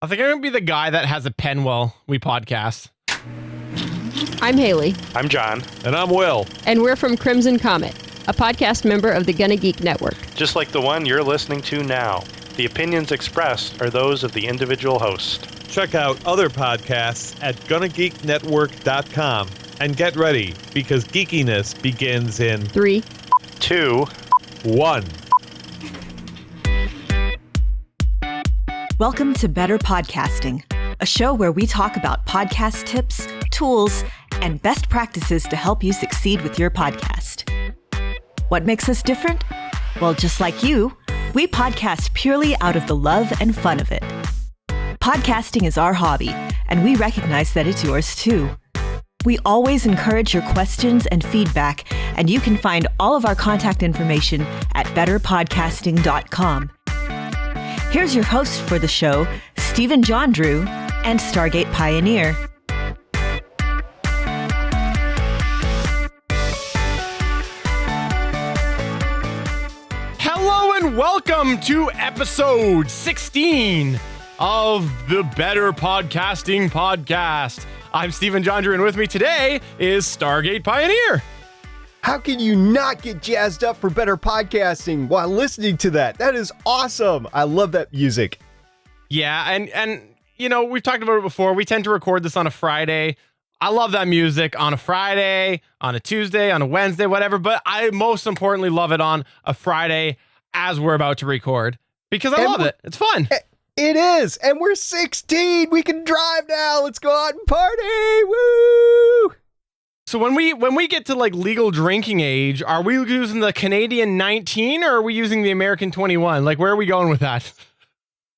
I think I'm going to be the guy that has a pen while we podcast. I'm Haley. I'm John. And I'm Will. And we're from Crimson Comet, a podcast member of the GonnaGeek network. Just like the one you're listening to now. The opinions expressed are those of the individual host. Check out other podcasts at GonnaGeekNetwork.com. And get ready, because geekiness begins in 3, 2, 1. Welcome to Better Podcasting, a show where we talk about podcast tips, tools, and best practices to help you succeed with your podcast. What makes us different? Well, just like you, we podcast purely out of the love and fun of it. Podcasting is our hobby, and we recognize that it's yours too. We always encourage your questions and feedback, and you can find all of our contact information at betterpodcasting.com. Here's your host for the show, Stephen John Drew and Stargate Pioneer. Hello and welcome to episode 16 of the Better Podcasting Podcast. I'm Stephen John Drew, and with me today is Stargate Pioneer. How can you not get jazzed up for better podcasting while listening to that? That is awesome. I love that music. Yeah, and you know, we've talked about it before. We tend to record this on a Friday. I love that music on a Friday, on a Tuesday, on a Wednesday, whatever. But I most importantly love it on a Friday as we're about to record because I love it. It's fun. It is. And we're 16. We can drive now. Let's go out and party. Woo! So when we get to like legal drinking age, are we using the Canadian 19 or are we using the American 21? Like, where are we going with that?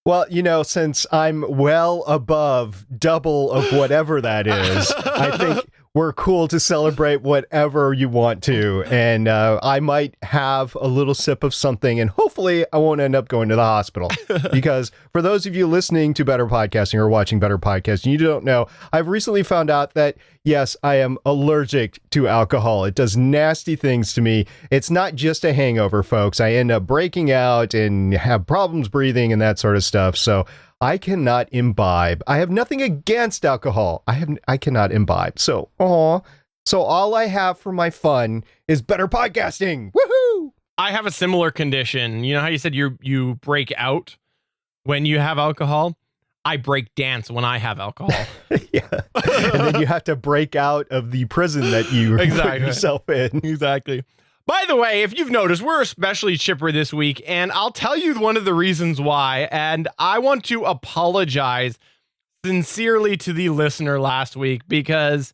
Well, you know, since I'm well above double of whatever that is, I think we're cool to celebrate whatever you want to. And I might have a little sip of something, and hopefully I won't end up going to the hospital. Because for those of you listening to Better Podcasting or watching Better Podcasting, you don't know, I've recently found out that, yes, I am allergic to alcohol. It does nasty things to me. It's not just a hangover, folks. I end up breaking out and have problems breathing and that sort of stuff. So I cannot imbibe. I have nothing against alcohol. I cannot imbibe. So, so all I have for my fun is better podcasting. Woohoo! I have a similar condition. You know how you said you break out when you have alcohol? I break dance when I have alcohol. Yeah. And then you have to break out of the prison that you put yourself in. Exactly. By the way, if you've noticed, we're especially chipper this week, and I'll tell you one of the reasons why. And I want to apologize sincerely to the listener last week because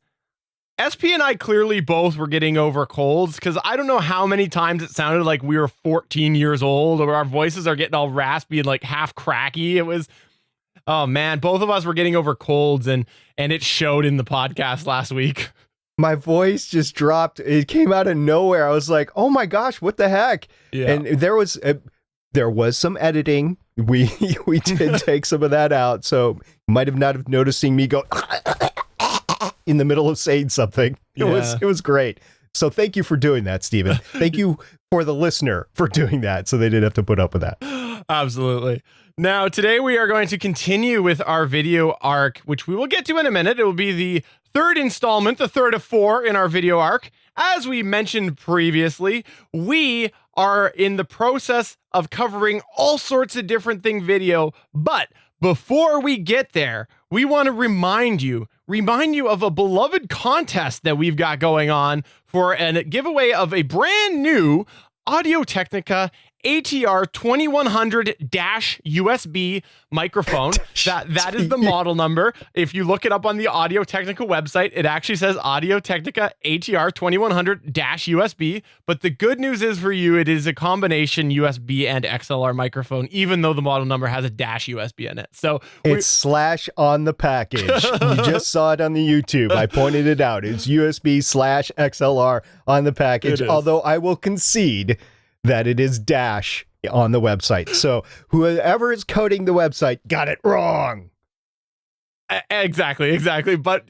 SP and I clearly both were getting over colds because I don't know how many times it sounded like we were 14 years old or our voices are getting all raspy and like half cracky. It was, oh man, both of us were getting over colds and it showed in the podcast last week. My voice just dropped. It came out of nowhere. I was like, "Oh my gosh, what the heck?" Yeah. And there was some editing. We did take some of that out, so you might have not have noticing me go in the middle of saying something. It was great. So thank you for doing that, Stephen. Thank you for the listener for doing that, so they didn't have to put up with that. Absolutely. Now, today we are going to continue with our video arc, which we will get to in a minute. It will be the third installment, the third of 4 in our video arc. As we mentioned previously, we are in the process of covering all sorts of different thing video. But before we get there, we want to remind you of a beloved contest that we've got going on for a giveaway of a brand new Audio-Technica ATR 2100-USB microphone. That is the model number. If you look it up on the Audio-Technica website, it actually says Audio-Technica ATR 2100-USB. But the good news is for you, it is a combination USB and XLR microphone, even though the model number has a -USB in it. So it's slash on the package. You just saw it on the YouTube. I pointed it out. It's USB / XLR on the package. Although I will concede that it is dash on the website. So whoever is coding the website got it wrong. Exactly. But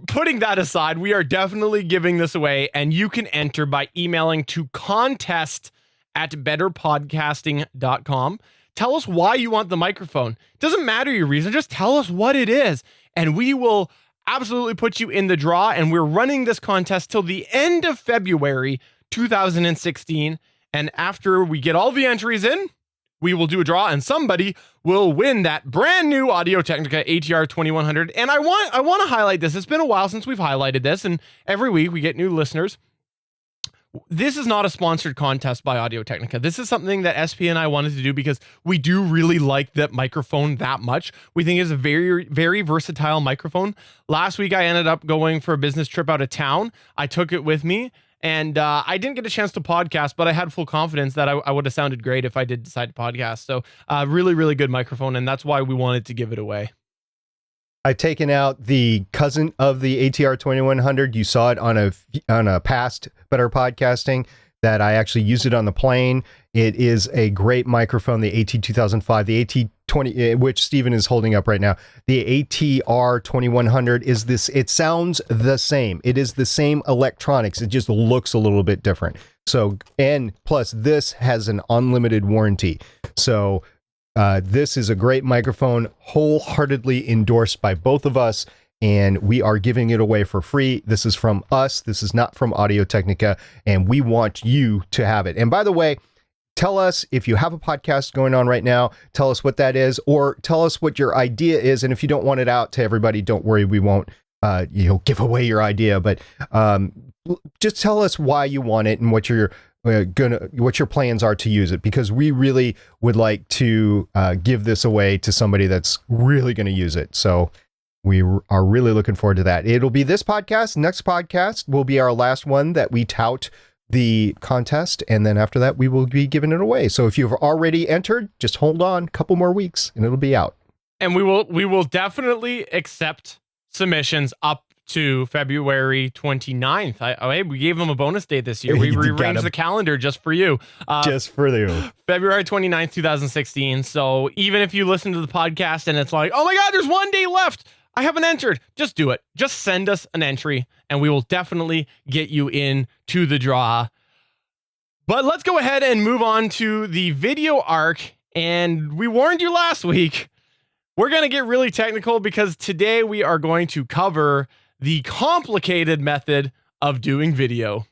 putting that aside, we are definitely giving this away, and you can enter by emailing to contest@betterpodcasting.com. Tell us why you want the microphone. It doesn't matter your reason. Just tell us what it is, and we will absolutely put you in the draw. And we're running this contest till the end of February 2016. And after we get all the entries in, we will do a draw, and somebody will win that brand new Audio-Technica ATR 2100. And I want to highlight this. It's been a while since we've highlighted this, and every week we get new listeners. This is not a sponsored contest by Audio-Technica. This is something that SP and I wanted to do because we do really like that microphone that much. We think it's a very, very versatile microphone. Last week, I ended up going for a business trip out of town. I took it with me, and I didn't get a chance to podcast, but I had full confidence that I would have sounded great if I did decide to podcast. So really, really good microphone, and that's why we wanted to give it away. I've taken out the cousin of the ATR 2100. You saw it on a past Better Podcasting that I actually used it on the plane. It is a great microphone, the AT2005, the AT20, which Steven is holding up right now. The ATR 2100 is this, it sounds the same. It is the same electronics. It just looks a little bit different. So, and plus this has an unlimited warranty. So, this is a great microphone, wholeheartedly endorsed by both of us, and we are giving it away for free. This is from us. This is not from Audio-Technica, and we want you to have it. And by the way, tell us if you have a podcast going on right now, tell us what that is, or tell us what your idea is. And if you don't want it out to everybody, don't worry, we won't give away your idea, but just tell us why you want it and what your plans are to use it, because we really would like to give this away to somebody that's really going to use it. So we are really looking forward to that. It'll be this podcast. Next podcast will be our last one that we tout the contest, and then after that we will be giving it away. So if you've already entered, just hold on a couple more weeks and it'll be out. And we will definitely accept submissions up to February 29th. We gave them a bonus date this year. We rearranged the calendar just for you. Just for you. February 29th, 2016. So even if you listen to the podcast and it's like, oh my God, there's 1 day left, I haven't entered, just do it. Just send us an entry and we will definitely get you in to the draw. But let's go ahead and move on to the video arc. And we warned you last week, we're going to get really technical because today we are going to cover the complicated method of doing video.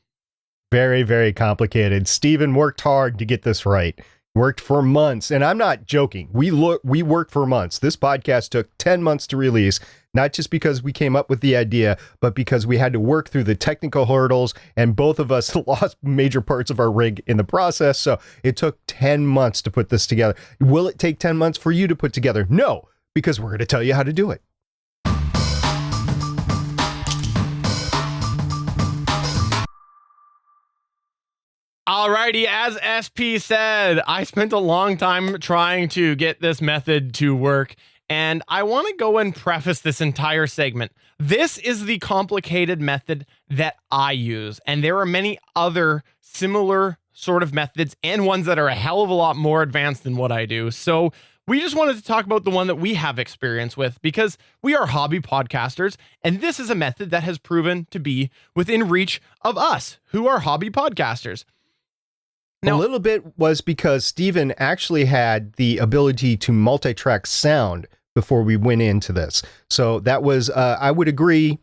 Very, very complicated. Steven worked hard to get this right. Worked for months, and I'm not joking. We worked for months. This podcast took 10 months to release, not just because we came up with the idea, but because we had to work through the technical hurdles, and both of us lost major parts of our rig in the process. So it took 10 months to put this together. Will it take 10 months for you to put together? No, because we're going to tell you how to do it. Alrighty, as SP said, I spent a long time trying to get this method to work, and I want to go and preface this entire segment. This is the complicated method that I use, and there are many other similar sort of methods and ones that are a hell of a lot more advanced than what I do. So we just wanted to talk about the one that we have experience with because we are hobby podcasters, and this is a method that has proven to be within reach of us who are hobby podcasters. Now, a little bit was because Steven actually had the ability to multi-track sound before we went into this. So that was, I would agree,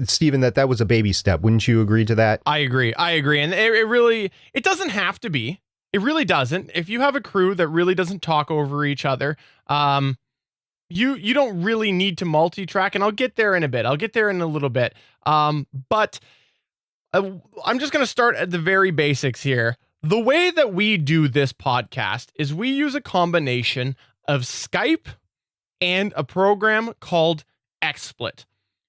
Steven, that was a baby step. Wouldn't you agree to that? I agree. And it doesn't have to be. It really doesn't. If you have a crew that really doesn't talk over each other, you don't really need to multi-track, and I'll get there in a bit. I'll get there in a little bit. But I'm just going to start at the very basics here. The way that we do this podcast is we use a combination of Skype and a program called XSplit.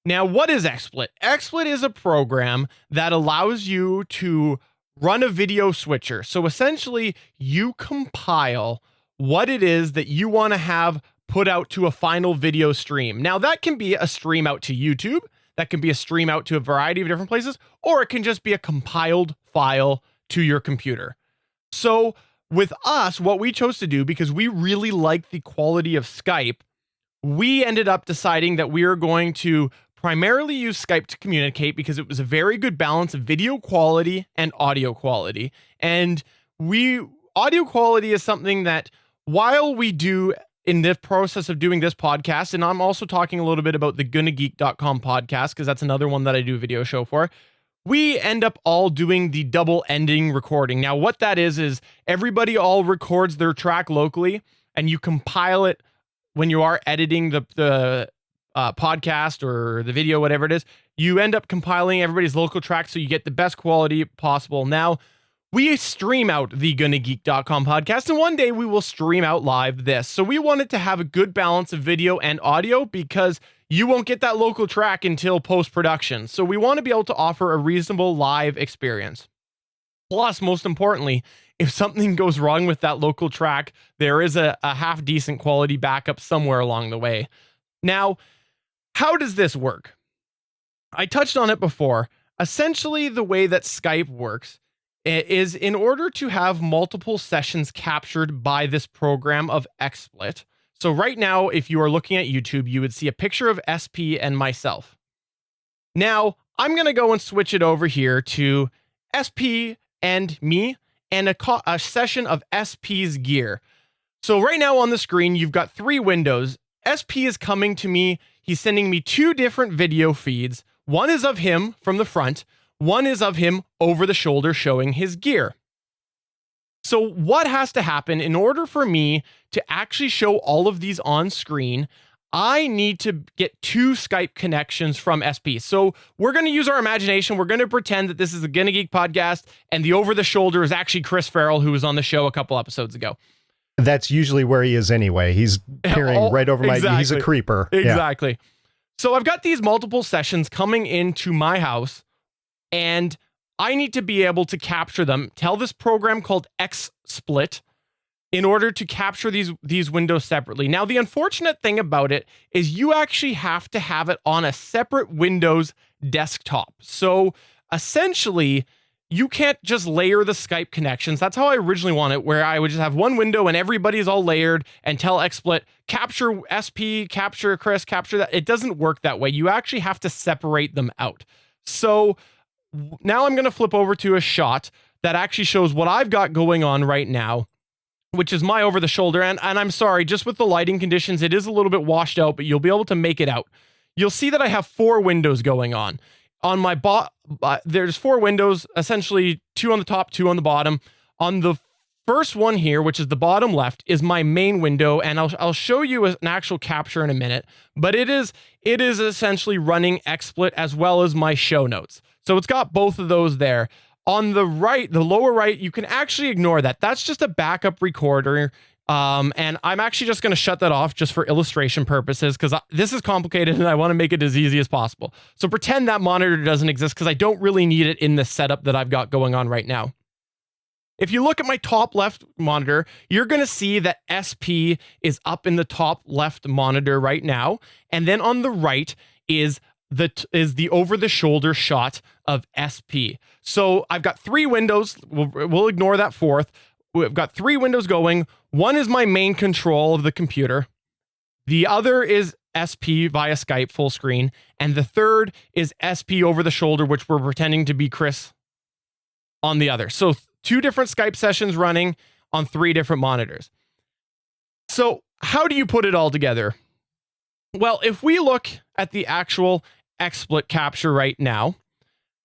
Now, what is XSplit? XSplit is a program that allows you to run a video switcher. So essentially, you compile what it is that you want to have put out to a final video stream. Now, that can be a stream out to YouTube, that can be a stream out to a variety of different places, or it can just be a compiled file to your computer. So with us, what we chose to do, because we really like the quality of Skype, we ended up deciding that we are going to primarily use Skype to communicate because it was a very good balance of video quality and audio quality. And audio quality is something that while we do in the process of doing this podcast, and I'm also talking a little bit about the GonnaGeek.com podcast, because that's another one that I do a video show for, we end up all doing the double ending recording. Now, what that is everybody all records their track locally, and you compile it when you are editing the podcast or the video, whatever it is. You end up compiling everybody's local track so you get the best quality possible. Now, we stream out the GonnaGeek.com podcast, and one day we will stream out live this. So we wanted to have a good balance of video and audio because you won't get that local track until post-production. So we want to be able to offer a reasonable live experience. Plus, most importantly, if something goes wrong with that local track, there is a half decent quality backup somewhere along the way. Now, how does this work? I touched on it before. Essentially, the way that Skype works is in order to have multiple sessions captured by this program of XSplit. So right now, if you are looking at YouTube, you would see a picture of SP and myself. Now, I'm going to go and switch it over here to SP and me and a session of SP's gear. So right now on the screen, you've got 3 windows. SP is coming to me. He's sending me 2 different video feeds. One is of him from the front. One is of him over the shoulder showing his gear. So what has to happen in order for me to actually show all of these on screen? I need to get 2 Skype connections from SP. So we're going to use our imagination. We're going to pretend that this is the GonnaGeek podcast and the over the shoulder is actually Chris Farrell, who was on the show a couple episodes ago. That's usually where he is anyway. He's peering right over my... He's a creeper. Exactly. Yeah. So I've got these multiple sessions coming into my house, and I need to be able to capture them, tell this program called XSplit in order to capture these windows separately. Now, the unfortunate thing about it is you actually have to have it on a separate Windows desktop. So essentially, you can't just layer the Skype connections. That's how I originally want it, where I would just have one window and everybody's all layered and tell XSplit, capture SP, capture Chris, capture that. It doesn't work that way. You actually have to separate them out. So now I'm going to flip over to a shot that actually shows what I've got going on right now, which is my over the shoulder. And I'm sorry, just with the lighting conditions, it is a little bit washed out, but you'll be able to make it out. You'll see that I have 4 windows going on. On my there's 4 windows, essentially 2 on the top, 2 on the bottom. On the first one here, which is the bottom left, is my main window, and I'll show you an actual capture in a minute, but it is essentially running XSplit as well as my show notes. So it's got both of those there. On the right, the lower right, you can actually ignore that. That's just a backup recorder. And I'm actually just going to shut that off just for illustration purposes, because this is complicated and I want to make it as easy as possible. So pretend that monitor doesn't exist, because I don't really need it in the setup that I've got going on right now. If you look at my top left monitor, you're going to see that SP is up in the top left monitor right now. And then on the right is the over the shoulder shot of SP. So I've got 3 windows. We'll ignore that 4th. We've got 3 windows going. One is my main control of the computer. The other is SP via Skype full screen. And the third is SP over the shoulder, which we're pretending to be Chris on the other. So 2 different Skype sessions running on 3 different monitors. So how do you put it all together? Well, if we look at the actual XSplit capture right now,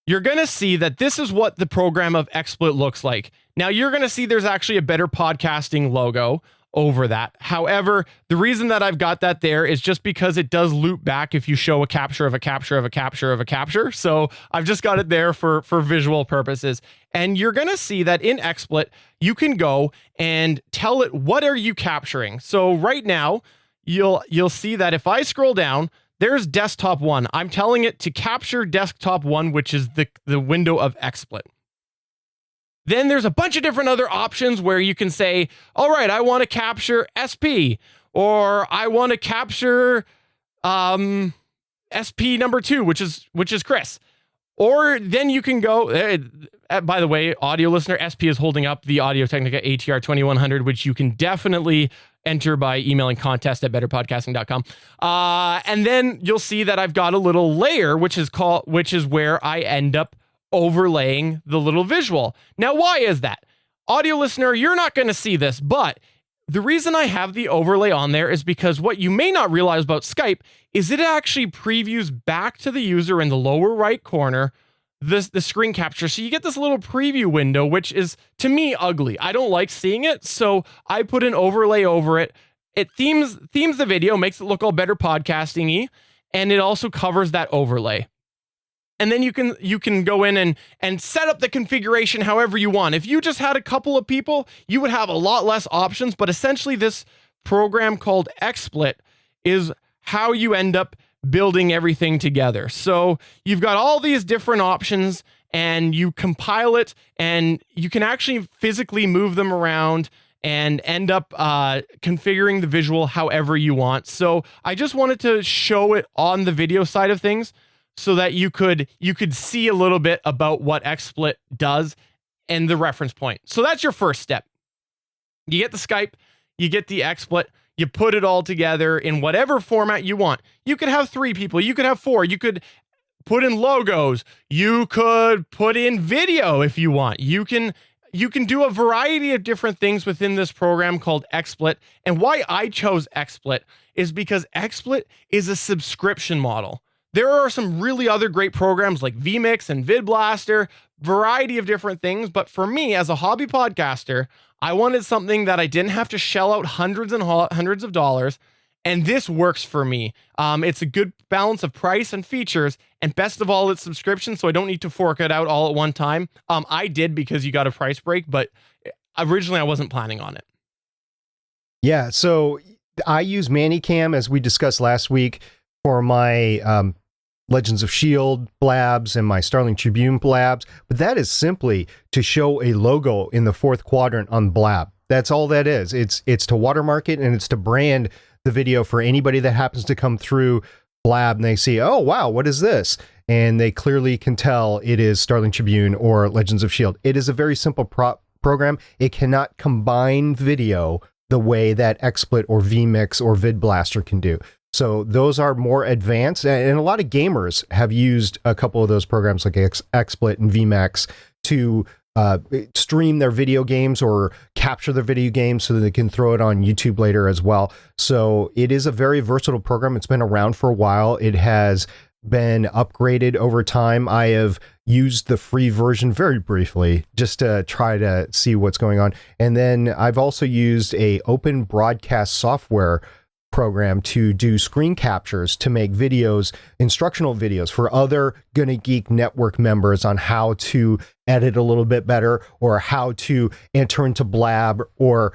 you're going to see that this is what the program of XSplit looks like. Now, you're going to see there's actually a Better Podcasting logo over that. However, the reason that I've got that there is just because it does loop back if you show a capture of a capture of a capture of a capture. So I've just got it there for visual purposes. And you're going to see that in XSplit, you can go and tell it, what are you capturing? So right now, you'll see that if I scroll down, there's desktop 1. I'm telling it to capture desktop 1, which is the window of XSplit. Then there's a bunch of different other options where you can say, all right, I want to capture SP, or I want to capture SP number 2, which is Chris. Or then you can go, by the way, audio listener, SP is holding up the Audio-Technica ATR 2100, which you can definitely enter by emailing contest@betterpodcasting.com. And then you'll see that I've got a little layer, which is where I end up overlaying the little visual. Now, why is that? Audio listener, you're not going to see this, but the reason I have the overlay on there is because what you may not realize about Skype is it actually previews back to the user in the lower right corner the screen capture. So you get this little preview window, which is, to me, ugly. I don't like seeing it, so I put an overlay over it. It themes the video, makes it look all better podcasting-y, and it also covers that overlay. And then you can go in and set up the configuration however you want. If you just had a couple of people, you would have a lot less options, but essentially this program called XSplit is how you end up building everything together. So you've got all these different options and you compile it and you can actually physically move them around and end up configuring the visual however you want. So I just wanted to show it on the video side of things so that you could see a little bit about what XSplit does and the reference point. So that's your first step. You get the Skype, you get the XSplit, you put it all together in whatever format you want. You could have 3 people, you could have 4, you could put in logos, you could put in video if you want. You can do a variety of different things within this program called XSplit. And why I chose XSplit is because XSplit is a subscription model. There are some really other great programs like vMix and VidBlaster, variety of different things. But for me, as a hobby podcaster, I wanted something that I didn't have to shell out hundreds and hundreds of dollars. And this works for me. It's a good balance of price and features. And best of all, it's subscription, so I don't need to fork it out all at one time. I did because you got a price break, but originally I wasn't planning on it. Yeah, so I use ManyCam, as we discussed last week, for my Legends of S.H.I.E.L.D. blabs and my Starling Tribune blabs, but that is simply to show a logo in the 4th quadrant on blab. That's all that is. It's to watermark it and it's to brand the video for anybody that happens to come through blab and they see, oh, wow, what is this? And they clearly can tell it is Starling Tribune or Legends of S.H.I.E.L.D. It is a very simple program. It cannot combine video the way that XSplit or vMix or VidBlaster can do. So those are more advanced, and a lot of gamers have used a couple of those programs like XSplit and vMax to stream their video games or capture their video games so that they can throw it on YouTube later as well. So it is a very versatile program. It's been around for a while. It has been upgraded over time. I have used the free version very briefly just to try to see what's going on. And then I've also used a open broadcast software program to do screen captures to make videos, instructional videos for other GonnaGeek network members on how to edit a little bit better or how to enter into blab or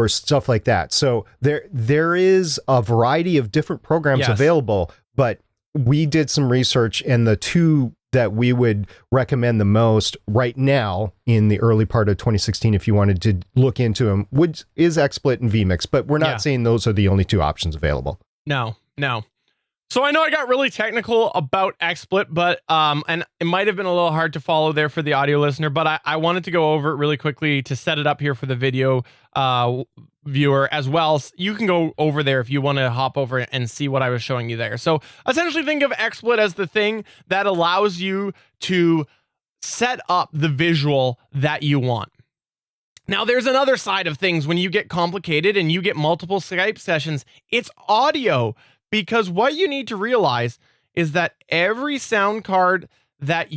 stuff like that. So there is a variety of different programs available, but we did some research, and the 2 that we would recommend the most right now in the early part of 2016, if you wanted to look into them, is XSplit and vMix, but we're not saying those are the only 2 options available. No. So I know I got really technical about XSplit, but and it might have been a little hard to follow there for the audio listener, but I wanted to go over it really quickly to set it up here for the video viewer as well. You can go over there if you want to hop over and see what I was showing you there. So essentially think of XSplit as the thing that allows you to set up the visual that you want. Now, there's another side of things when you get complicated and you get multiple Skype sessions. It's audio, because what you need to realize is that every sound card that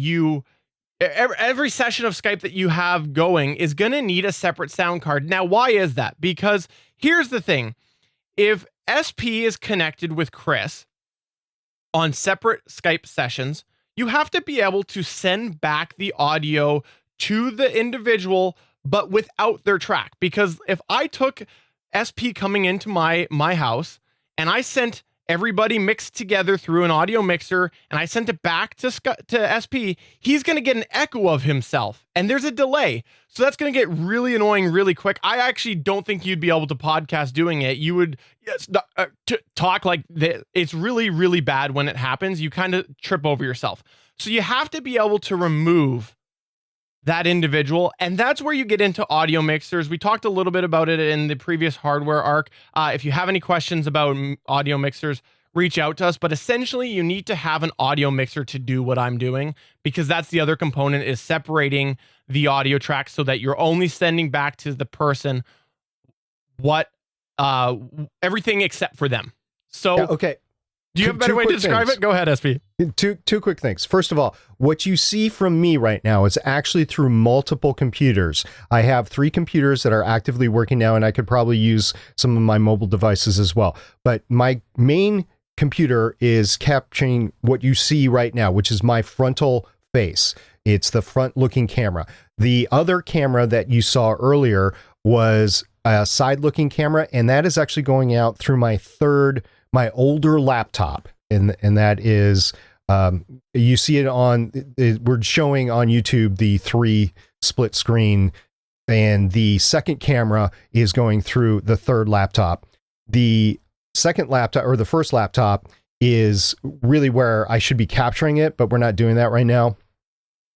every session of Skype that you have going is going to need a separate sound card. Now, why is that? Because here's the thing. If SP is connected with Chris on separate Skype sessions, you have to be able to send back the audio to the individual, but without their track. Because if I took SP coming into my house and I sent everybody mixed together through an audio mixer and I sent it back to SP, he's going to get an echo of himself and there's a delay. So that's going to get really annoying really quick. I actually don't think you'd be able to podcast doing it. You would talk like that. It's really, really bad when it happens. You kind of trip over yourself. So you have to be able to remove that individual, and that's where you get into audio mixers. We talked a little bit about it in the previous hardware arc. If you have any questions about audio mixers, reach out to us, but essentially you need to have an audio mixer to do what I'm doing, because that's the other component, is separating the audio tracks so that you're only sending back to the person what everything except for them. So okay. Do you have a better way to describe it? Go ahead, SP. Two quick things. First of all, what you see from me right now is actually through multiple computers. I have 3 computers that are actively working now, and I could probably use some of my mobile devices as well. But my main computer is capturing what you see right now, which is my frontal face. It's the front-looking camera. The other camera that you saw earlier was a side-looking camera, and that is actually going out through my older laptop, and that is you see it on. We're showing on YouTube the 3 split screen, and the second camera is going through the third laptop. The second laptop, or the first laptop, is really where I should be capturing it, but we're not doing that right now.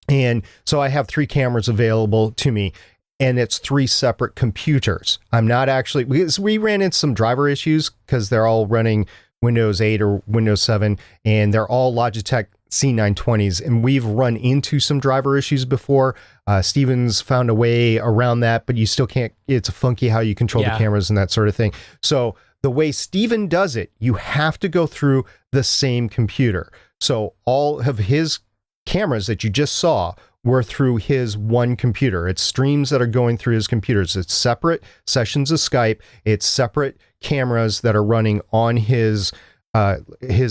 And so I have 3 cameras available to me, and it's 3 separate computers. I'm not actually, because we ran into some driver issues because they're all running Windows 8 or Windows 7, and they're all Logitech C920s, and we've run into some driver issues before. Steven's found a way around that, but you still can't, it's funky how you control the cameras and that sort of thing. So the way Steven does it, you have to go through the same computer. So all of his cameras that you just saw were through his one computer. It's streams that are going through his computers. It's separate sessions of Skype. It's separate cameras that are running on his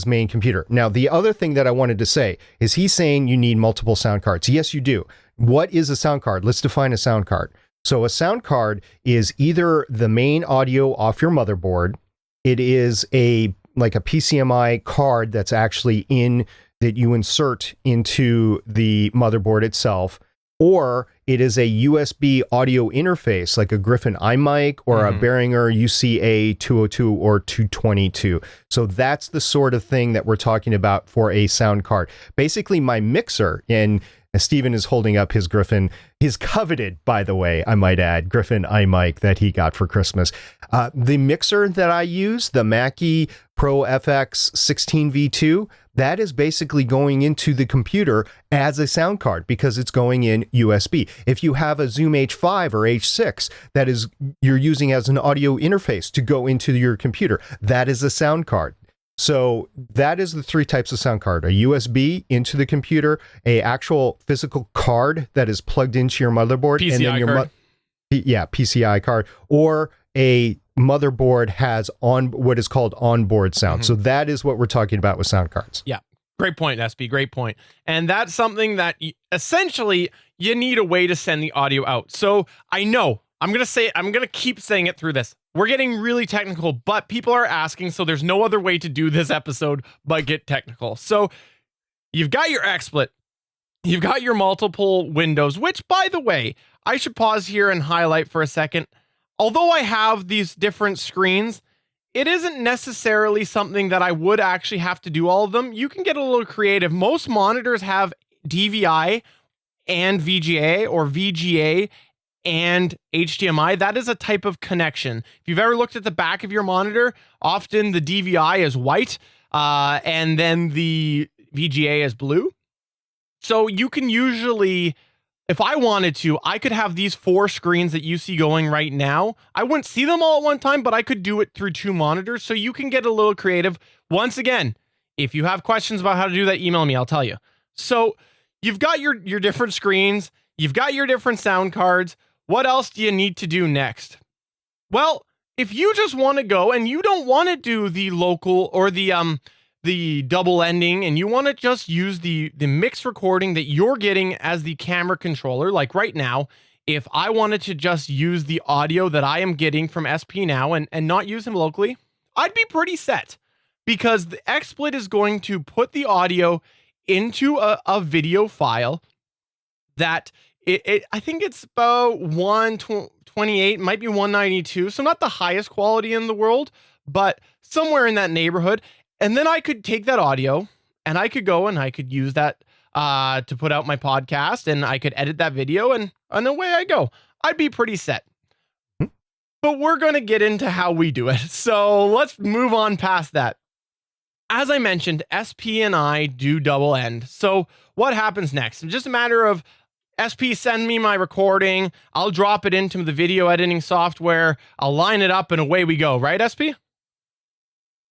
main computer. Now, the other thing that I wanted to say is he's saying you need multiple sound cards. Yes, you do. What is a sound card? Let's define a sound card. So a sound card is either the main audio off your motherboard. It is like a PCMI card that's actually that you insert into the motherboard itself, or it is a USB audio interface like a Griffin iMic or a Behringer UCA 202 or 222. So that's the sort of thing that we're talking about for a sound card. Basically, my mixer, and Steven is holding up his Griffin, his coveted, by the way, I might add, Griffin iMic that he got for Christmas. The mixer that I use, the Mackie Pro FX 16V2, that is basically going into the computer as a sound card because it's going in USB. If you have a Zoom H5 or H6 that is you're using as an audio interface to go into your computer, that is a sound card. So that is the 3 types of sound card: a USB into the computer, a actual physical card that is plugged into your motherboard, PCI and then your card. PCI card, or a motherboard has what is called onboard sound. So that is what we're talking about with sound cards. Yeah. Great point, SB. Great point. And that's something that essentially you need a way to send the audio out. So I know I'm going to keep saying it through this. We're getting really technical, but people are asking, so there's no other way to do this episode but get technical. So you've got your XSplit, you've got your multiple windows, which, by the way, I should pause here and highlight for a second. Although I have these different screens, it isn't necessarily something that I would actually have to do all of them. You can get a little creative. Most monitors have DVI and VGA, or VGA and HDMI. That is a type of connection. If you've ever looked at the back of your monitor, often the DVI is white, and then the VGA is blue. So you can usually, if I wanted to, I could have these 4 screens that you see going right now. I wouldn't see them all at one time, but I could do it through 2 monitors. So you can get a little creative. Once again, if you have questions about how to do that, email me, I'll tell you. So you've got your different screens, you've got your different sound cards. What else do you need to do next? Well, if you just want to go and you don't want to do the local or the double ending, and you want to just use the mix recording that you're getting as the camera controller, like right now, if I wanted to just use the audio that I am getting from SP now and not use them locally, I'd be pretty set, because the XSplit is going to put the audio into a video file that I think it's about 128, might be 192, so not the highest quality in the world, but somewhere in that neighborhood. And then I could take that audio and I could go and I could use that to put out my podcast, and I could edit that video, and away I go. I'd be pretty set. But we're going to get into how we do it. So let's move on past that. As I mentioned, SP and I do double end. So what happens next? It's just a matter of SP, send me my recording. I'll drop it into the video editing software. I'll line it up and away we go. Right, SP?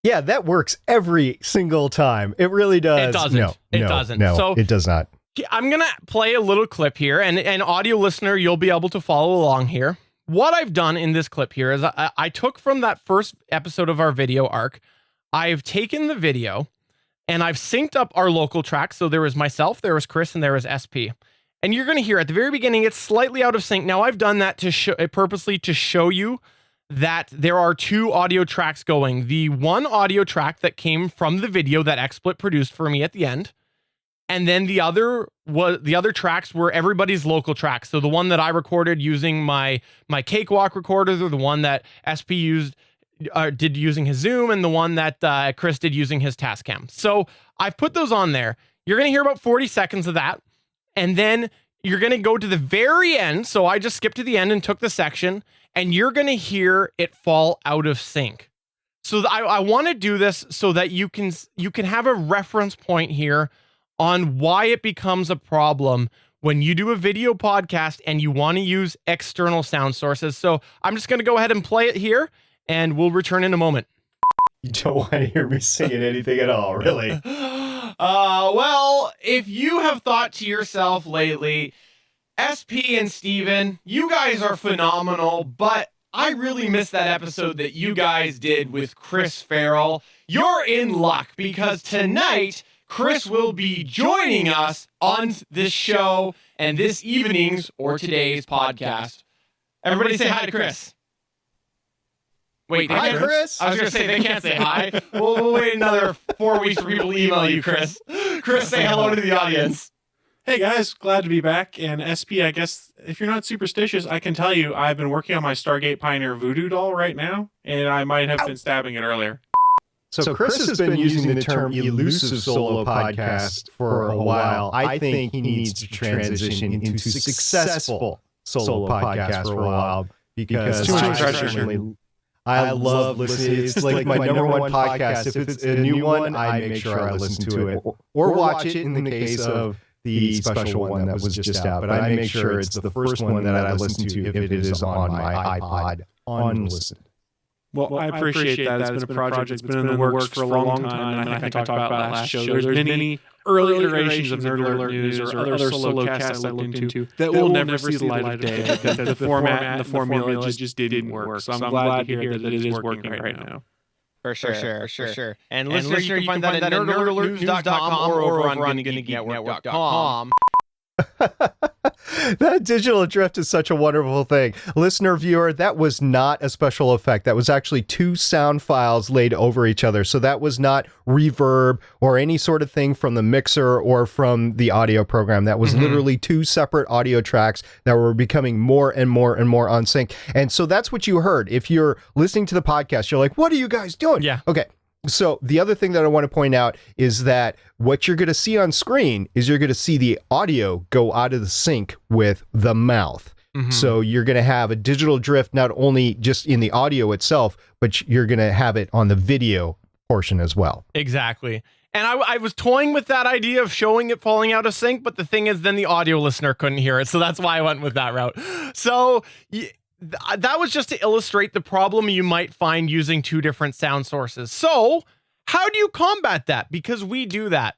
Yeah, that works every single time. It really does. It doesn't. It doesn't. No, So it does not. I'm going to play a little clip here, and audio listener, you'll be able to follow along here. What I've done in this clip here is I took from that first episode of our video arc, I've taken the video, and I've synced up our local tracks. So there was myself, there was Chris, and there was SP. And you're going to hear at the very beginning, it's slightly out of sync. Now, I've done that to purposely to show you that there are two audio tracks going. The one audio track that came from the video that XSplit produced for me at the end. And then the other tracks were everybody's local tracks. So the one that I recorded using my Cakewalk recorder, the one that SP did using his Zoom, and the one that Chris did using his Tascam. So I've put those on there. You're going to hear about 40 seconds of that. And then you're going to go to the very end. So I just skipped to the end and took the section, and you're going to hear it fall out of sync. So I want to do this so that you can have a reference point here on why it becomes a problem when you do a video podcast and you want to use external sound sources. So I'm just going to go ahead and play it here, and we'll return in a moment. You don't want to hear me singing anything at all, really. Well, if you have thought to yourself lately, SP and Steven, you guys are phenomenal, but I really missed that episode that you guys did with Chris Farrell. You're in luck, because tonight, Chris will be joining us on this show and this evening's or today's podcast. Everybody say hi to Chris. Wait, Hi, Chris. I was going to say they can't say hi. We'll wait another 4 weeks for people to email you, Chris. Chris, say hello to the audience. Hey guys, glad to be back. And SP, I guess if you're not superstitious, I can tell you I've been working on my Stargate Pioneer voodoo doll right now, and I might have been stabbing it earlier. So Chris has been using the term elusive solo podcast for a while. I think he needs to transition into successful solo podcast for a while, because I love listening. It's like my number one podcast. If it's a new one, I make sure I listen to it or watch it in the case of the special one that was just out. But I make sure it's the first one that I listen to if it is on my iPod unlistened. Well, I appreciate that. It's been a project that's been in the works for a long time, and I think I talked about last show. There's many early iterations of Nerd Alert News or other solo casts I looked into that will never see the light of day, because the format and the formula just didn't work. So I'm glad to hear that it is working right now. For sure. And listener, you can find that at nerdalertnews.com or over on GonnaGeekNetwork.com. That digital drift is such a wonderful thing. Listener, viewer, that was not a special effect. That was actually two sound files laid over each other. So that was not reverb or any sort of thing from the mixer or from the audio program. That was literally two separate audio tracks that were becoming more and more and more on sync. And so that's what you heard. If you're listening to the podcast, you're like, what are you guys doing? Yeah. Okay. So the other thing that I want to point out is that what you're going to see on screen is you're going to see the audio go out of the sync with the mouth. So you're going to have a digital drift, not only just in the audio itself, but you're going to have it on the video portion as well. Exactly. And I was toying with that idea of showing it falling out of sync, but the thing is then the audio listener couldn't hear it. So that's why I went with that route. So that was just to illustrate the problem you might find using two different sound sources. So how do you combat that? Because we do that.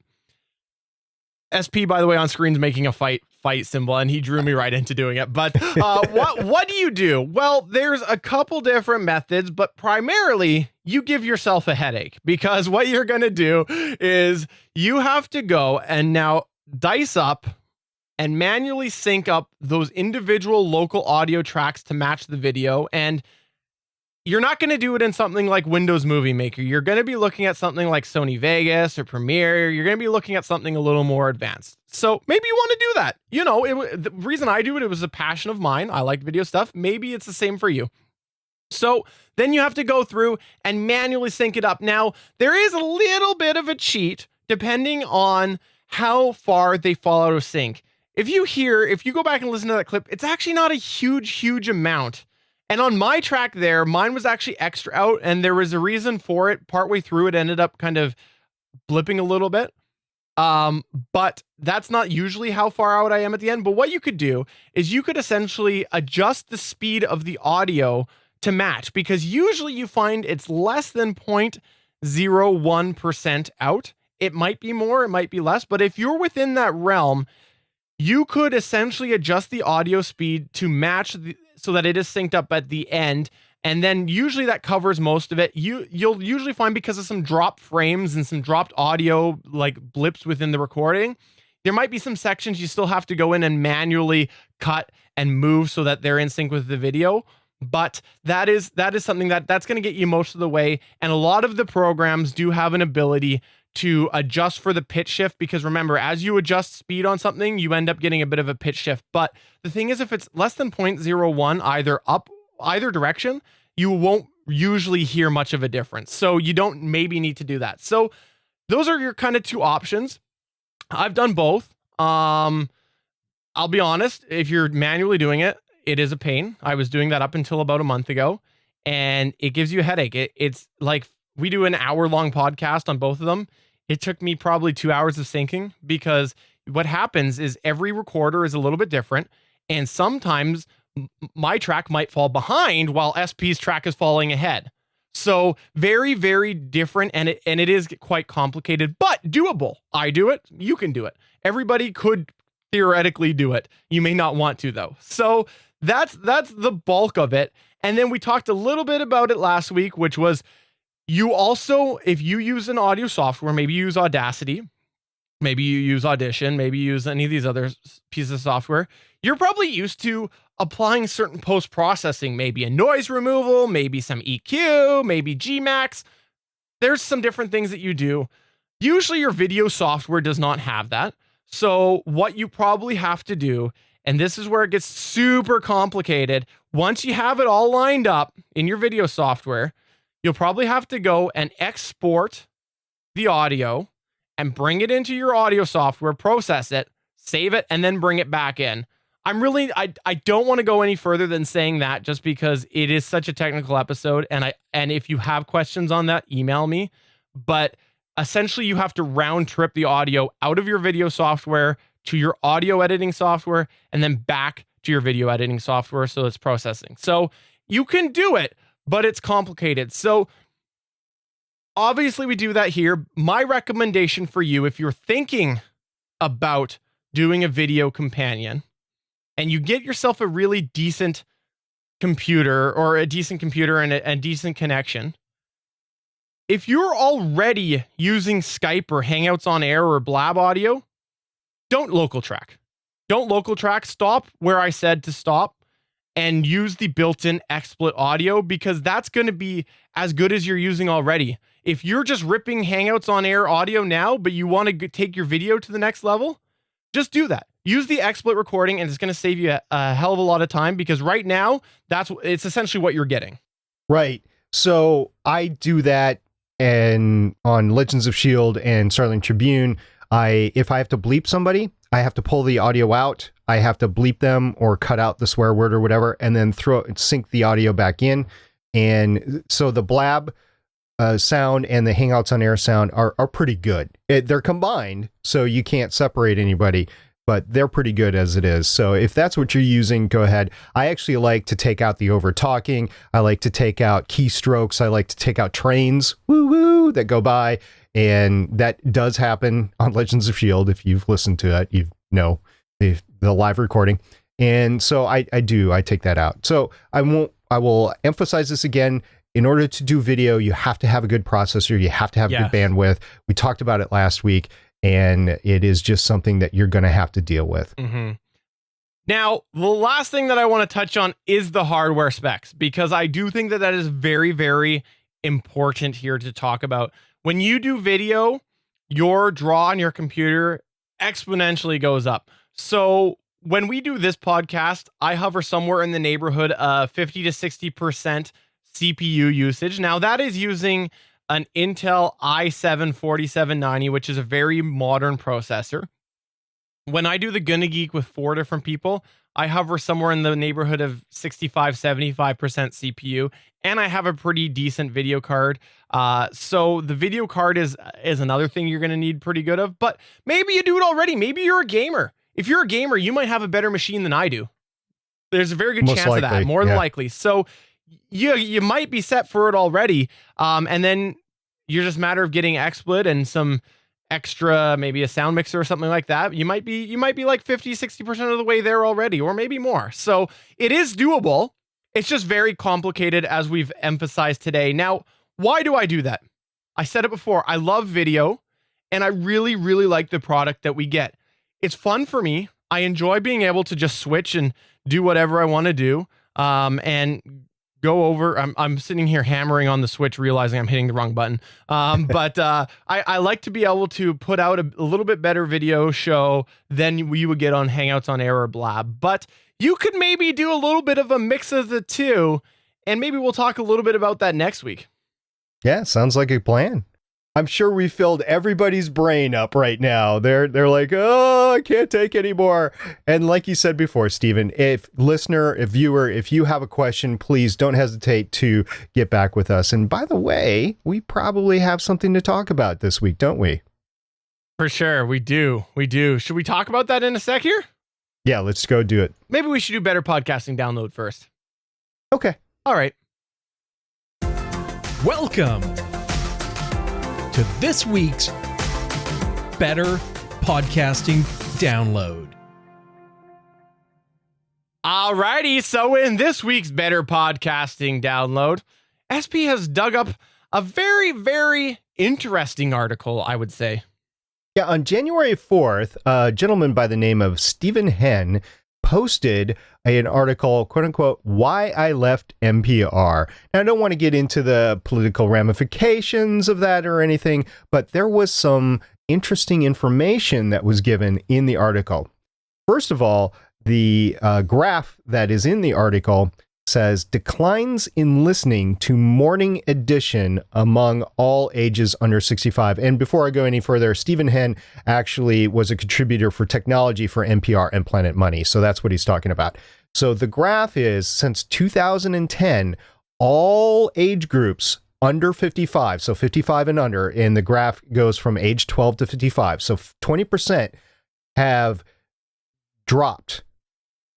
SP, by the way, on screen's making a fight symbol, and he drew me right into doing it. But what do you do? Well, there's a couple different methods, but primarily you give yourself a headache, because what you're going to do is you have to go and now dice up and manually sync up those individual local audio tracks to match the video. And you're not going to do it in something like Windows Movie Maker. You're going to be looking at something like Sony Vegas or Premiere. You're going to be looking at something a little more advanced. So maybe you want to do that. You know, the reason I do it, it was a passion of mine. I like video stuff. Maybe it's the same for you. So then you have to go through and manually sync it up. Now, there is a little bit of a cheat depending on how far they fall out of sync. If you go back and listen to that clip, it's actually not a huge amount. And on my track there, mine was actually extra out, and there was a reason for it. Partway through, it ended up kind of blipping a little bit. But that's not usually how far out I am at the end. But what you could do is you could essentially adjust the speed of the audio to match, because usually you find it's less than 0.01% out. It might be more, it might be less, but if you're within that realm, you could essentially adjust the audio speed to match so that it is synced up at the end. And then usually that covers most of it. You'll usually find, because of some dropped frames and some dropped audio like blips within the recording, there might be some sections you still have to go in and manually cut and move so that they're in sync with the video. But that is something that's going to get you most of the way. And a lot of the programs do have an ability to adjust for the pitch shift, because remember, as you adjust speed on something, you end up getting a bit of a pitch shift. But the thing is, if it's less than 0.01 either direction, you won't usually hear much of a difference. So you don't maybe need to do that. So those are your kind of two options. I've done both. I'll be honest, if you're manually doing it, it is a pain. I was doing that up until about a month ago, and it gives you a headache. It's like, we do an hour-long podcast on both of them. It took me probably 2 hours of syncing, because what happens is every recorder is a little bit different, and sometimes my track might fall behind while SP's track is falling ahead. So very, very different, and it is quite complicated, but doable. I do it. You can do it. Everybody could theoretically do it. You may not want to, though. So that's the bulk of it. And then we talked a little bit about it last week, which was, you also, if you use an audio software, maybe you use Audacity, maybe you use Audition, maybe you use any of these other pieces of software, you're probably used to applying certain post-processing, maybe a noise removal, maybe some EQ, maybe Gmax. There's some different things that you do. Usually your video software does not have that. So what you probably have to do, and this is where it gets super complicated, once you have it all lined up in your video software, you'll probably have to go and export the audio and bring it into your audio software, process it, save it, and then bring it back in. I don't want to go any further than saying that, just because it is such a technical episode. And if you have questions on that, email me. But essentially you have to round trip the audio out of your video software to your audio editing software, and then back to your video editing software, so it's processing. So you can do it, but it's complicated. So obviously we do that here. My recommendation for you, if you're thinking about doing a video companion and you get yourself a really decent computer, or a decent computer and a decent connection, if you're already using Skype or Hangouts on Air or Blab Audio, don't local track. Don't local track. Stop where I said to stop and use the built-in XSplit audio, because that's going to be as good as you're using already. If you're just ripping Hangouts on Air audio now, but you want to take your video to the next level, just do that. Use the XSplit recording, and it's going to save you a hell of a lot of time, because right now it's essentially what you're getting. Right. So I do that, and on Legends of S.H.I.E.L.D. and Starling Tribune, if I have to bleep somebody, I have to pull the audio out. I have to bleep them or cut out the swear word or whatever, and then sync the audio back in. And so the Blab sound and the Hangouts on Air sound are pretty good. They're combined, so you can't separate anybody, but they're pretty good as it is. So if that's what you're using, go ahead. I actually like to take out the over talking. I like to take out keystrokes. I like to take out trains, woo that go by. And that does happen on Legends of S.H.I.E.L.D. If you've listened to it, you know the live recording. And so I take that out. So I will emphasize this again. In order to do video, you have to have a good processor. You have to have good bandwidth. We talked about it last week, and it is just something that you're going to have to deal with. Mm-hmm. Now, the last thing that I want to touch on is the hardware specs, because I do think that is very, very important here to talk about. When you do video, your draw on your computer exponentially goes up. So when we do this podcast, I hover somewhere in the neighborhood of 50 to 60% CPU usage. Now, that is using an Intel i7 4790, which is a very modern processor. when I do the GonnaGeek with 4 different people, I hover somewhere in the neighborhood of 65-75% CPU, and I have a pretty decent video card. So the video card is another thing you're going to need pretty good of, but maybe you do it already. Maybe you're a gamer. If you're a gamer, you might have a better machine than I do. There's a very good chance of that, more than likely. So you might be set for it already, and then you're just a matter of getting XSplit and some extra, maybe a sound mixer or something like that. You might be like 50-60% of the way there already, or maybe more. So it is doable. It's just very complicated, as we've emphasized today. Now, why do I do that? I said it before. I love video, and I really, really like the product that we get. It's fun for me. I enjoy being able to just switch and do whatever I want to do, and go over. I'm sitting here hammering on the Switch, realizing I'm hitting the wrong button. But I like to be able to put out a little bit better video show than we would get on Hangouts on Air or Blab. But you could maybe do a little bit of a mix of the two, and maybe we'll talk a little bit about that next week. Yeah, sounds like a plan. I'm sure we filled everybody's brain up right now. They're like, oh, I can't take anymore. And like you said before, Stephen, if viewer, if you have a question, please don't hesitate to get back with us. And by the way, we probably have something to talk about this week, don't we? For sure, we do. We do. Should we talk about that in a sec here? Yeah, let's go do it. Maybe we should do Better Podcasting Download first. Okay. All right. Welcome to this week's Better Podcasting Download. Alrighty, so in this week's Better Podcasting Download, SP has dug up a very, very interesting article, I would say. Yeah, on January 4th, a gentleman by the name of Stephen Henn posted an article, quote unquote, why I left NPR. Now, I don't want to get into the political ramifications of that or anything, but there was some interesting information that was given in the article. First of all, the graph that is in the article says declines in listening to Morning Edition among all ages under 65. And before I go any further, Stephen Henn actually was a contributor for technology for NPR and Planet Money. So that's what he's talking about. So the graph is, since 2010, all age groups under 55, so 55 and under, and the graph goes from age 12 to 55. So 20% have dropped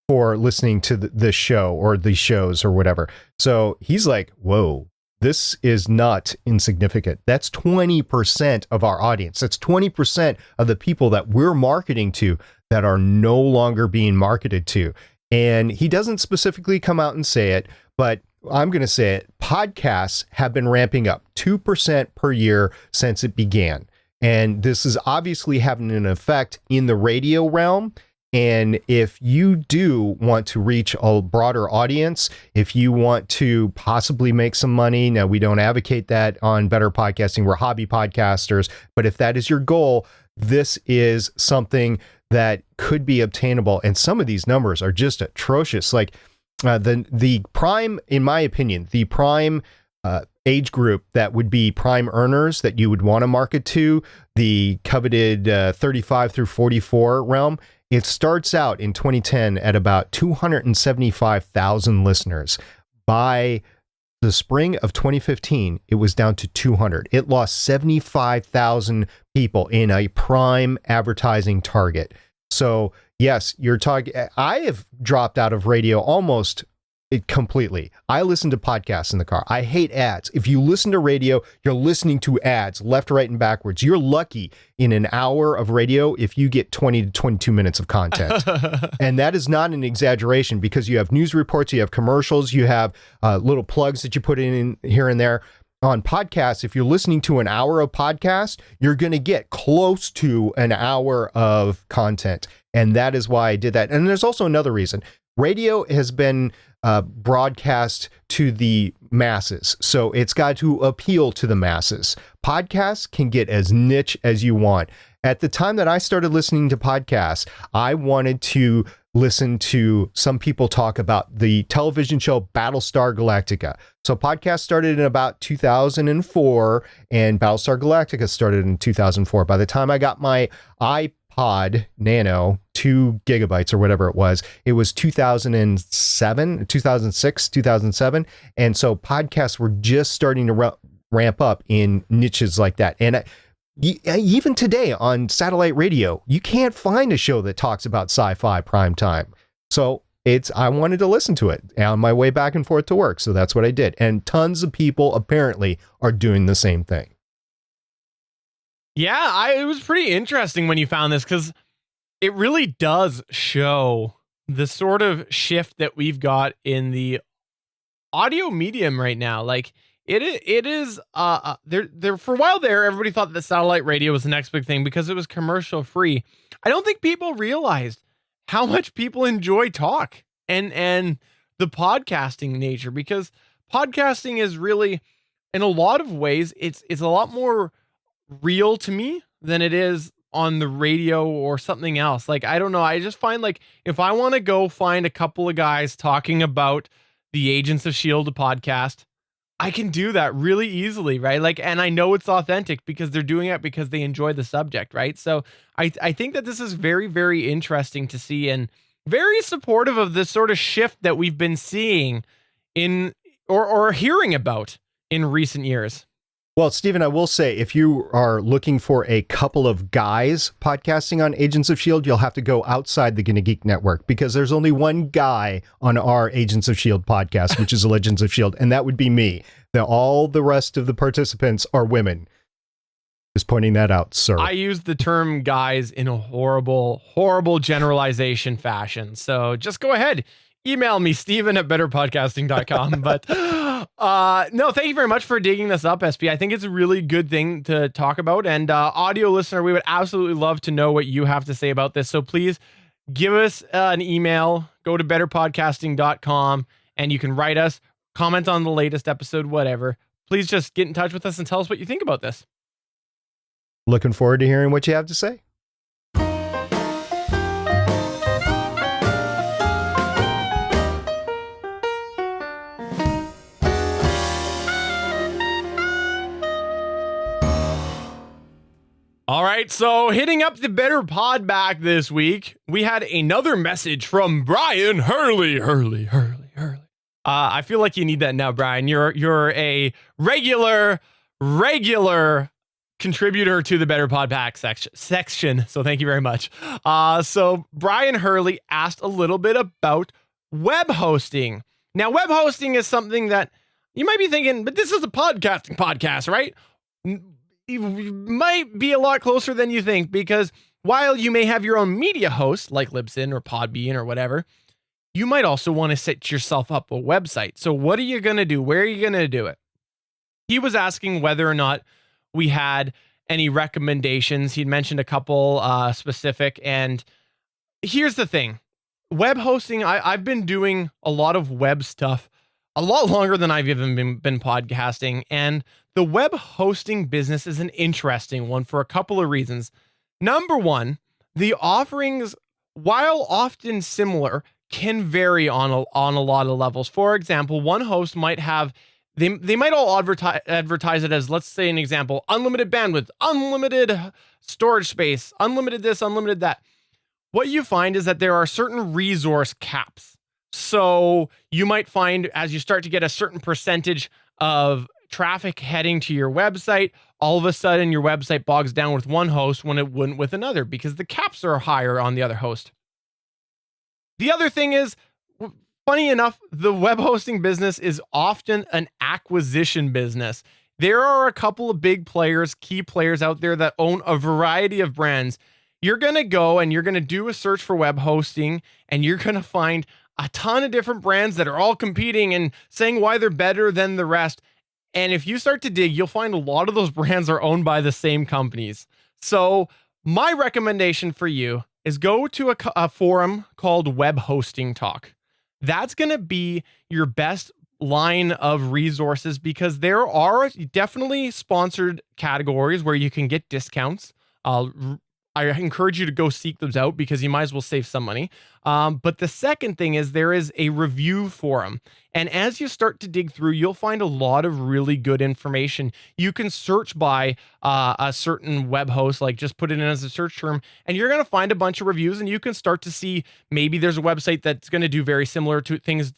for listening to this show or these shows or whatever. So he's like, whoa, this is not insignificant. That's 20% of our audience. That's 20% of the people that we're marketing to that are no longer being marketed to. And he doesn't specifically come out and say it, but I'm going to say it. Podcasts have been ramping up 2% per year since it began. And this is obviously having an effect in the radio realm. And if you do want to reach a broader audience, if you want to possibly make some money, now we don't advocate that on Better Podcasting, we're hobby podcasters, but if that is your goal, this is something that could be obtainable. And some of these numbers are just atrocious. Like the prime, in my opinion, the prime age group that would be prime earners that you would want to market to, the coveted 35 through 44 realm, it starts out in 2010 at about 275,000 listeners. By the spring of 2015, it was down to 200. It lost 75,000 people in a prime advertising target. So yes, you're talking, I have dropped out of radio almost completely. I listen to podcasts in the car. I hate ads. If you listen to radio, you're listening to ads left, right, and backwards. You're lucky in an hour of radio if you get 20 to 22 minutes of content. And that is not an exaggeration, because you have news reports, you have commercials, you have little plugs that you put in here and there. On podcasts, if you're listening to an hour of podcast, you're going to get close to an hour of content. And that is why I did that. And there's also another reason. Radio has been broadcast to the masses, so it's got to appeal to the masses. Podcasts can get as niche as you want. At the time that I started listening to podcasts, I wanted to listen to some people talk about the television show Battlestar Galactica. So podcast started in about 2004 and Battlestar Galactica started in 2004. By the time I got my iPod Nano, 2 gigabytes or whatever it was 2007, 2006, 2007. And so podcasts were just starting to ramp up in niches like that. And even today on satellite radio, you can't find a show that talks about sci-fi prime time. So I wanted to listen to it on my way back and forth to work. So that's what I did. And tons of people apparently are doing the same thing. Yeah, it was pretty interesting when you found this, because it really does show the sort of shift that we've got in the audio medium right now. Like, it is there for a while there, everybody thought that satellite radio was the next big thing because it was commercial free. I don't think people realized how much people enjoy talk and the podcasting nature, because podcasting is really, in a lot of ways, it's a lot more real to me than it is on the radio or something else. Like, I don't know. I just find, like, if I want to go find a couple of guys talking about the Agents of S.H.I.E.L.D. podcast, I can do that really easily, right? Like, and I know it's authentic because they're doing it because they enjoy the subject, right? So I think that this is very, very interesting to see and very supportive of this sort of shift that we've been seeing in or hearing about in recent years. Well, Stephen, I will say, if you are looking for a couple of guys podcasting on Agents of S.H.I.E.L.D., you'll have to go outside the GonnaGeek network, because there's only one guy on our Agents of S.H.I.E.L.D. podcast, which is Legends of S.H.I.E.L.D., and that would be me. All the rest of the participants are women. Just pointing that out, sir. I use the term guys in a horrible, horrible generalization fashion. So just go ahead. Email me, Steven@betterpodcasting.com. But no, thank you very much for digging this up, SP. I think it's a really good thing to talk about. And audio listener, we would absolutely love to know what you have to say about this. So please give us an email. Go to betterpodcasting.com and you can write us, comment on the latest episode, whatever. Please just get in touch with us and tell us what you think about this. Looking forward to hearing what you have to say. All right, so hitting up the Better Pod back this week, we had another message from Brian Hurley. I feel like you need that now, Brian. You're a regular contributor to the Better Pod Pack section, so thank you very much. So Brian Hurley asked a little bit about web hosting. Now, web hosting is something that you might be thinking, but this is a podcasting podcast, right? You might be a lot closer than you think, because while you may have your own media host like Libsyn or Podbean or whatever, you might also want to set yourself up a website. So what are you going to do? Where are you going to do it? He was asking whether or not we had any recommendations. He'd mentioned a couple specific, and here's the thing. Web hosting, I've been doing a lot of web stuff a lot longer than I've even been podcasting, and the web hosting business is an interesting one for a couple of reasons. Number one, the offerings, while often similar, can vary on a lot of levels. For example, one host might have, they might all advertise it as, let's say an example, unlimited bandwidth, unlimited storage space, unlimited this, unlimited that. What you find is that there are certain resource caps. So you might find as you start to get a certain percentage of traffic heading to your website, all of a sudden your website bogs down with one host when it wouldn't with another, because the caps are higher on the other host. The other thing is, funny enough, the web hosting business is often an acquisition business. There are a couple of big players, key players out there that own a variety of brands. You're going to go and you're going to do a search for web hosting, and you're going to find a ton of different brands that are all competing and saying why they're better than the rest. And if you start to dig, you'll find a lot of those brands are owned by the same companies. So my recommendation for you is go to a forum called Web Hosting Talk. That's going to be your best line of resources, because there are definitely sponsored categories where you can get discounts. I I encourage you to go seek those out because you might as well save some money. But the second thing is there is a review forum. And as you start to dig through, you'll find a lot of really good information. You can search by a certain web host, like just put it in as a search term, and you're going to find a bunch of reviews, and you can start to see maybe there's a website that's going to do very similar to things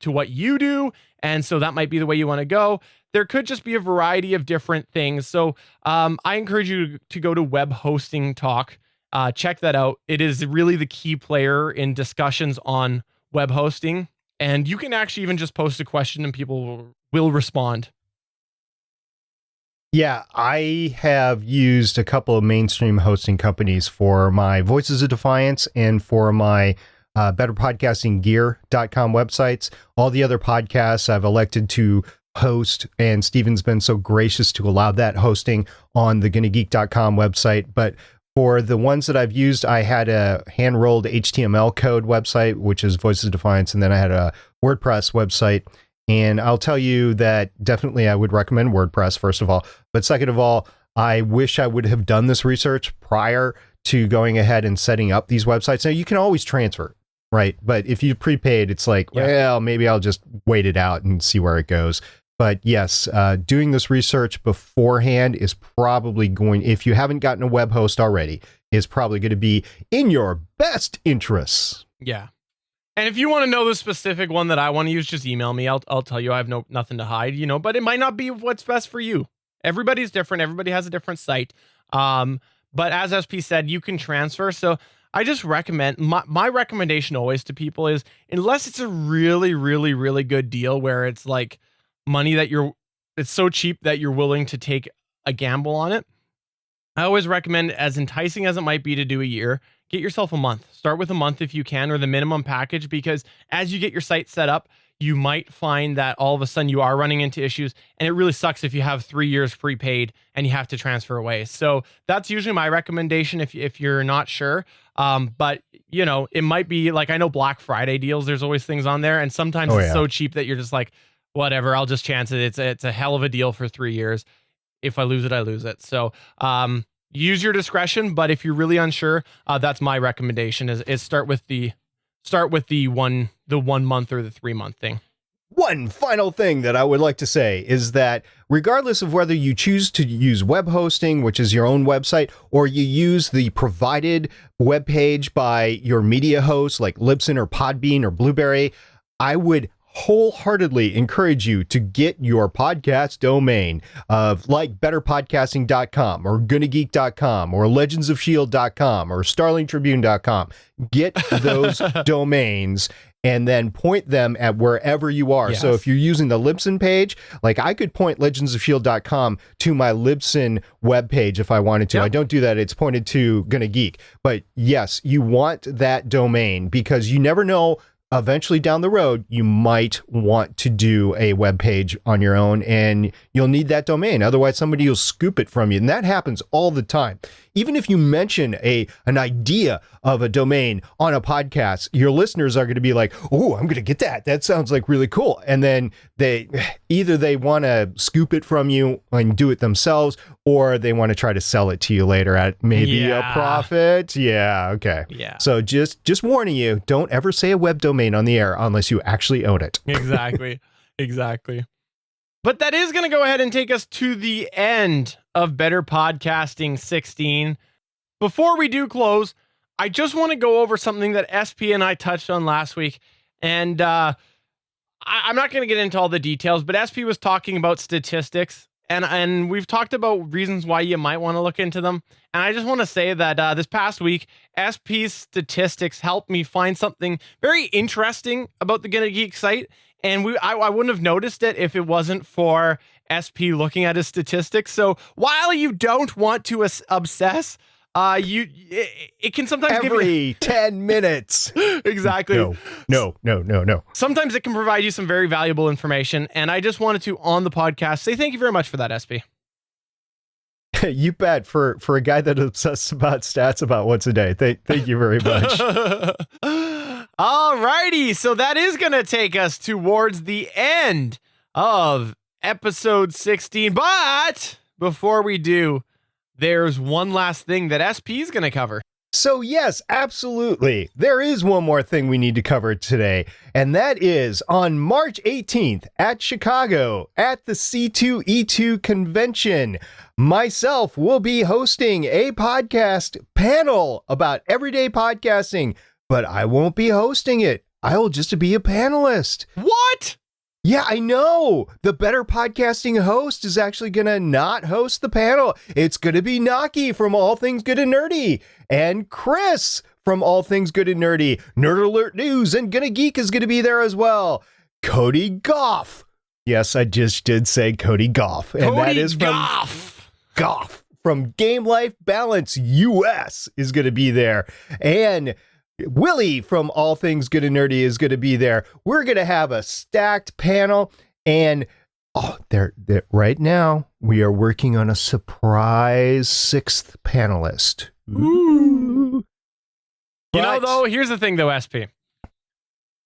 to what you do. And so that might be the way you want to go. There could just be a variety of different things. So I encourage you to go to Web Hosting Talk. Check that out. It is really the key player in discussions on web hosting. And you can actually even just post a question and people will respond. Yeah, I have used a couple of mainstream hosting companies for my Voices of Defiance and for my BetterPodcastingGear.com websites. All the other podcasts I've elected to host, and Steven's been so gracious to allow that hosting on the GonnaGeek.com website. But for the ones that I've used, I had a hand-rolled HTML code website, which is Voices of Defiance, and then I had a WordPress website. And I'll tell you that definitely I would recommend WordPress, first of all. But second of all, I wish I would have done this research prior to going ahead and setting up these websites. Now, you can always transfer, right? But if you prepaid, it's like, well, maybe I'll just wait it out and see where it goes. But yes, doing this research beforehand is probably going, if you haven't gotten a web host already, is probably going to be in your best interests. Yeah. And if you want to know the specific one that I want to use, just email me. I'll tell you. I have nothing to hide, but it might not be what's best for you. Everybody's different. Everybody has a different site. But as SP said, you can transfer. So I just recommend, my recommendation always to people is, unless it's a really, really, really good deal where it's like money that it's so cheap that you're willing to take a gamble on it. I always recommend, as enticing as it might be to do a year, get yourself a month. Start with a month if you can, or the minimum package, because as you get your site set up, you might find that all of a sudden you are running into issues, and it really sucks if you have 3 years prepaid and you have to transfer away. So that's usually my recommendation if you're not sure. But it might be like, I know Black Friday deals, there's always things on there, and sometimes it's so cheap that you're just like, whatever, I'll just chance it. It's a hell of a deal for 3 years. If I lose it, I lose it. So use your discretion, but if you're really unsure, that's my recommendation is start with the 1 month or the 3 month thing. One final thing that I would like to say is that regardless of whether you choose to use web hosting, which is your own website, or you use the provided web page by your media host like Libsyn or Podbean or Blueberry, I would wholeheartedly encourage you to get your podcast domain of like betterpodcasting.com or GonnaGeek.com or legendsofshield.com or starlingtribune.com. Get those domains and then point them at wherever you are. Yes. So if you're using the Libsyn page, like I could point legendsofshield.com to my Libsyn webpage if I wanted to. Yep. I don't do that. It's pointed to GonnaGeek. But yes, you want that domain because you never know. Eventually down the road, you might want to do a web page on your own and you'll need that domain. Otherwise, somebody will scoop it from you. And that happens all the time. Even if you mention an idea of a domain on a podcast, your listeners are going to be like, oh, I'm going to get that. That sounds like really cool. And then they want to scoop it from you and do it themselves, or they want to try to sell it to you later at maybe a profit. Yeah. Okay. Yeah. So just warning you, don't ever say a web domain on the air unless you actually own it. Exactly. Exactly. But that is going to go ahead and take us to the end of Better Podcasting 16. Before we do close, I just want to go over something that SP and I touched on last week. And I'm not going to get into all the details, but SP was talking about statistics. And we've talked about reasons why you might want to look into them. And I just want to say that this past week, SP's statistics helped me find something very interesting about the GonnaGeek site. And I wouldn't have noticed it if it wasn't for SP looking at his statistics. So while you don't want to obsess, it can sometimes every 10 minutes. Exactly. No. Sometimes it can provide you some very valuable information. And I just wanted to, on the podcast, say thank you very much for that, SP. You bet. For a guy that obsesses about stats about once a day. Thank you very much. Alrighty, so that is going to take us towards the end of episode 16. But before we do, there's one last thing that SP is going to cover. So yes, absolutely. There is one more thing we need to cover today, and that is on March 18th at Chicago at the C2E2 convention. Myself will be hosting a podcast panel about everyday podcasting, but I won't be hosting it. I will just be a panelist. What? Yeah, I know. The Better Podcasting host is actually going to not host the panel. It's going to be Naki from All Things Good and Nerdy and Chris from All Things Good and Nerdy. Nerd Alert News and GonnaGeek is going to be there as well. Cody Goff. Yes, I just did say Cody Goff. And Cody that is from Goff from Game Life Balance US is going to be there. And Willie from All Things Good and Nerdy is going to be there. We're going to have a stacked panel, and right now we are working on a surprise 6th panelist. Ooh. You know, though, here's the thing, though, SP.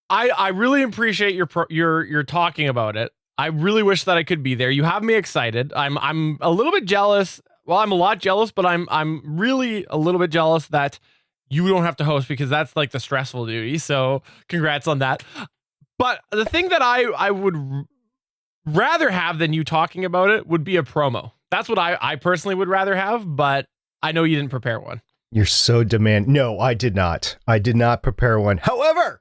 I really appreciate your talking about it. I really wish that I could be there. You have me excited. I'm a little bit jealous. Well, I'm a lot jealous, but I'm really a little bit jealous that you don't have to host, because that's like the stressful duty. So congrats on that. But the thing that I would rather have than you talking about it would be a promo. That's what I personally would rather have, but I know you didn't prepare one. You're so demanding. No, I did not. I did not prepare one. However,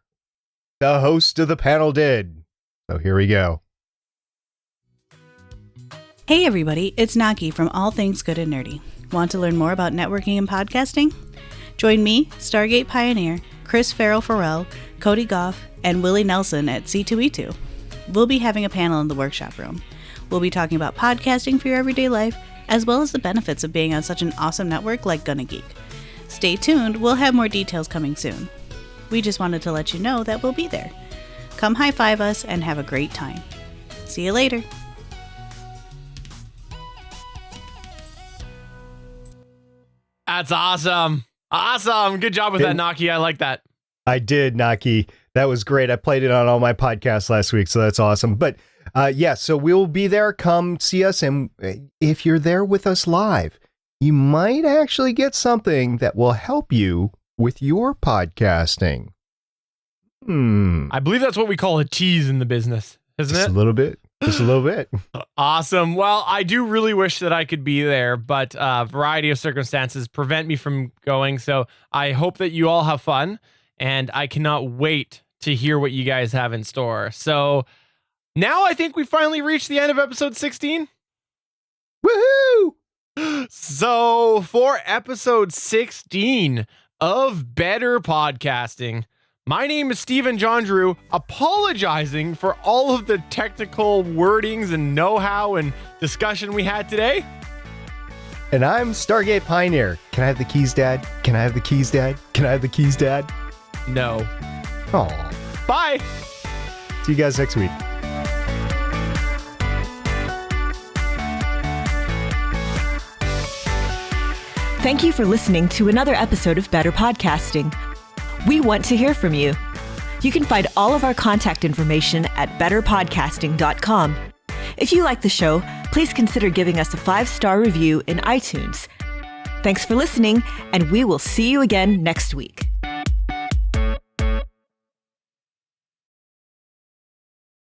the host of the panel did. So here we go. Hey everybody, it's Naki from All Things Good and Nerdy. Want to learn more about networking and podcasting? Join me, Stargate Pioneer, Chris Farrell, Cody Goff, and Willie Nelson at C2E2. We'll be having a panel in the workshop room. We'll be talking about podcasting for your everyday life, as well as the benefits of being on such an awesome network like GonnaGeek. Stay tuned, we'll have more details coming soon. We just wanted to let you know that we'll be there. Come high five us and have a great time. See you later. That's awesome. Awesome. Good job with that, Naki. I like that. I did, Naki. That was great. I played it on all my podcasts last week, so that's awesome. But so we'll be there. Come see us. And if you're there with us live, you might actually get something that will help you with your podcasting. I believe that's what we call a tease in the business, isn't it? Just a little bit. Just a little bit. Awesome. Well, I do really wish that I could be there, but a variety of circumstances prevent me from going. So I hope that you all have fun, and I cannot wait to hear what you guys have in store. So now I think we finally reached the end of episode 16. Woohoo! So for episode 16 of Better Podcasting, my name is Stephen John Drew, apologizing for all of the technical wordings and know-how and discussion we had today. And I'm Stargate Pioneer. Can I have the keys, Dad? Can I have the keys, Dad? Can I have the keys, Dad? No. Aw. Bye. See you guys next week. Thank you for listening to another episode of Better Podcasting. We want to hear from you. You can find all of our contact information at betterpodcasting.com. If you like the show, please consider giving us a 5-star review in iTunes. Thanks for listening, and we will see you again next week.